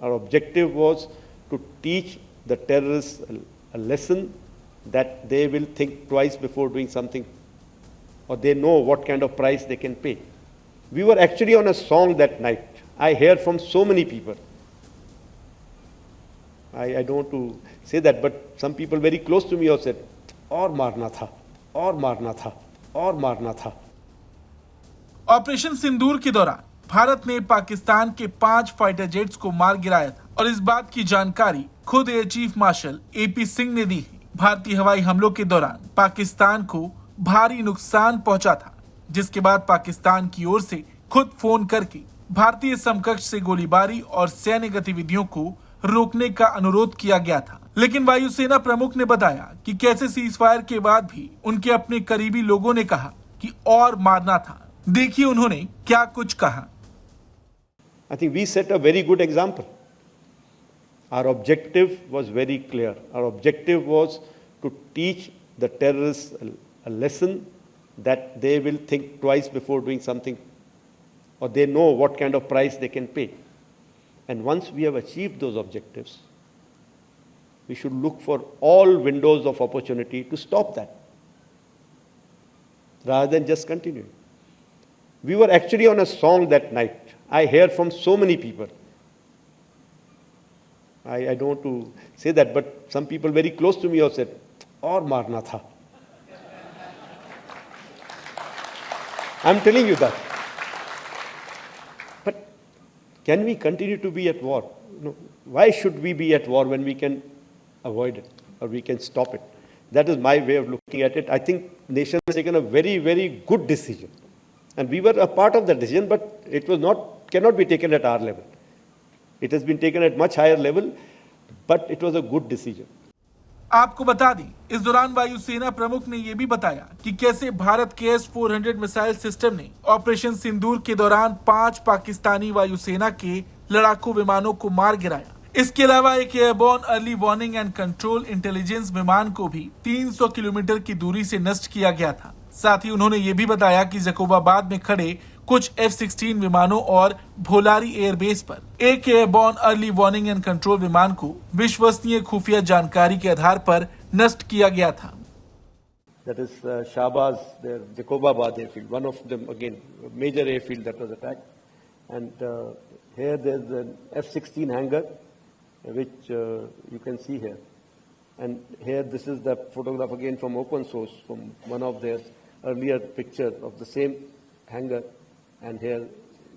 Our objective was to teach the terrorists a lesson that they will think twice before doing something, or they know what kind of price they can pay. We were actually on a song that night. I hear from so many people. I don't want to say that, but some people very close to me have said, और मारना था, और मारना था, और मारना था. Operation सिंदूर के दौरान भारत ने पाकिस्तान के 5 फाइटर जेट्स को मार गिराया था और इस बात की जानकारी खुद air chief marshal AP Singh ने दी है. भारतीय हवाई हमलों के दौरान पाकिस्तान को भारी नुकसान पहुंचा था, जिसके बाद पाकिस्तान की ओर से खुद फोन करके भारतीय समकक्ष से गोलीबारी और सैन्य गतिविधियों को रोकने का अनुरोध किया गया था. लेकिन वायुसेना प्रमुख ने बताया कि कैसे सीज फायर के बाद भी उनके अपने करीबी लोगों ने कहा कि और मारना था. देखिए उन्होंने क्या कुछ कहा. I think we set a very good example. Our objective was very clear. Our objective was to teach the terrorists a lesson that they will think twice before doing something, or they know what kind of price they can pay. And once we have achieved those objectives, we should look for all windows of opportunity to stop that, rather than just continue. We were actually on a song that night. I hear from so many people. I don't want to say that, but some people very close to me have said, और मारना था. I'm telling you that. But can we continue to be at war? No. Why should we be at war when we can avoid it or we can stop it? That is my way of looking at it. I think nation has taken a very, very good decision. And we were a part of that decision, but it was cannot be taken at our level. It has been taken at much higher level, but it was a good decision. आपको बता दें, इस दौरान वायुसेना प्रमुख ने यह भी बताया कि कैसे भारत के S-400 मिसाइल सिस्टम ने ऑपरेशन सिंदूर के दौरान 5 पाकिस्तानी वायुसेना के लड़ाकू विमानों को मार गिराया. इसके अलावा एक airborne early warning and control intelligence विमान को भी 300 किलोमीटर की दूरी से नष्ट किया गया था. साथ ही उन्होंने ये भी बताया कि जकोबाबाद में खड़े कुछ F-16 विमानों और भोलारी एयरबेस पर एक airborne early warning and control विमान को विश्वसनीय खुफिया जानकारी के आधार पर नष्ट किया गया था. That is Shahbaz, their Jacobabad airfield, one of them again, major airfield that was attacked. And here there's an F-16 hangar, which you can see here. And here this is the photograph again from open source, from one of their earlier pictures of the same hangar. And here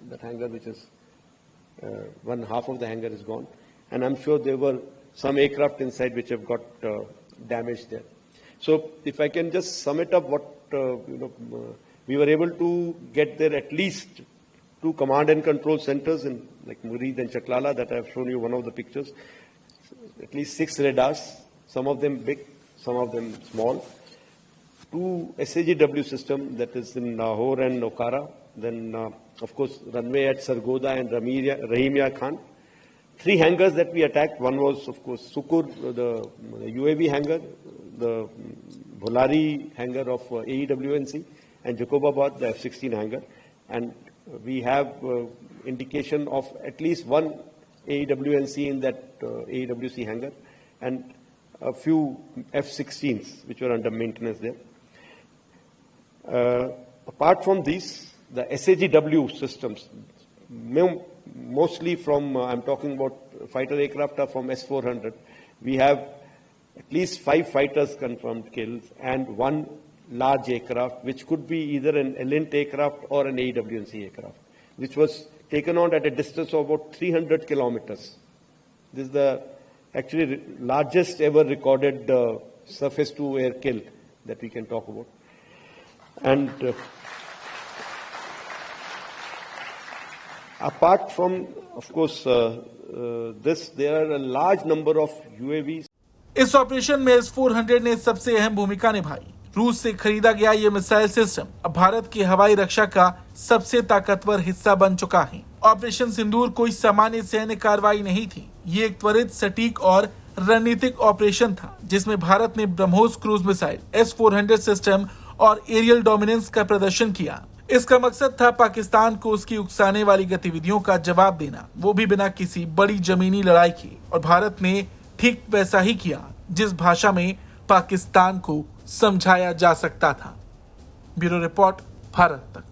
that hangar, which is one half of the hangar is gone. And I'm sure there were some aircraft inside which have got damaged there. So if I can just sum it up, what we were able to get there at least 2 command and control centers in like Murid and Chaklala that I've shown you one of the pictures. At least 6 radars, some of them big, some of them small. 2 SAGW system that is in Lahore and Okara. Then of course runway at Sargoda and Rahimia Khan. 3 hangars that we attacked. One was of course Sukur, the UAV hangar, the Bholari hangar of AEWNC, and Jacobabad, the F-16 hangar. And we have indication of at least 1 AEWNC in that AEWC hangar, and a few F-16s which were under maintenance there. Apart from these, the SAGW systems, mostly from, I'm talking about fighter aircraft are from S-400. We have at least 5 fighters confirmed kills and 1 large aircraft, which could be either an Elint aircraft or an AEWNC aircraft, which was taken on at a distance of about 300 kilometers. This is the actually largest ever recorded surface-to-air kill that we can talk about. And apart from, of course, this, there are a large number of UAVs. इस operation में S-400 ने सबसे अहम भूमिका निभाई. रूस से खरीदा गया ये मिसाइल सिस्टम अब भारत की हवाई रक्षा का सबसे ताकतवर हिस्सा बन चुका है. ऑपरेशन सिंदूर कोई सामान्य सैन्य कार्रवाई नहीं थी. ये एक त्वरित, सटीक और रणनीतिक ऑपरेशन था, जिसमें भारत ने BrahMos cruise missile, S-400 system और एरियल डोमिनेंस का प्रदर्शन किया. इसका मकसद था पाकिस्तान को उसकी उकसाने वाली गतिविधियों का जवाब देना, वो भी बिना किसी बड़ी जमीनी लड़ाई के। और भारत ने ठीक वैसा ही किया जिस भाषा में पाकिस्तान को समझाया जा सकता था। ब्यूरो रिपोर्ट, भारत तक।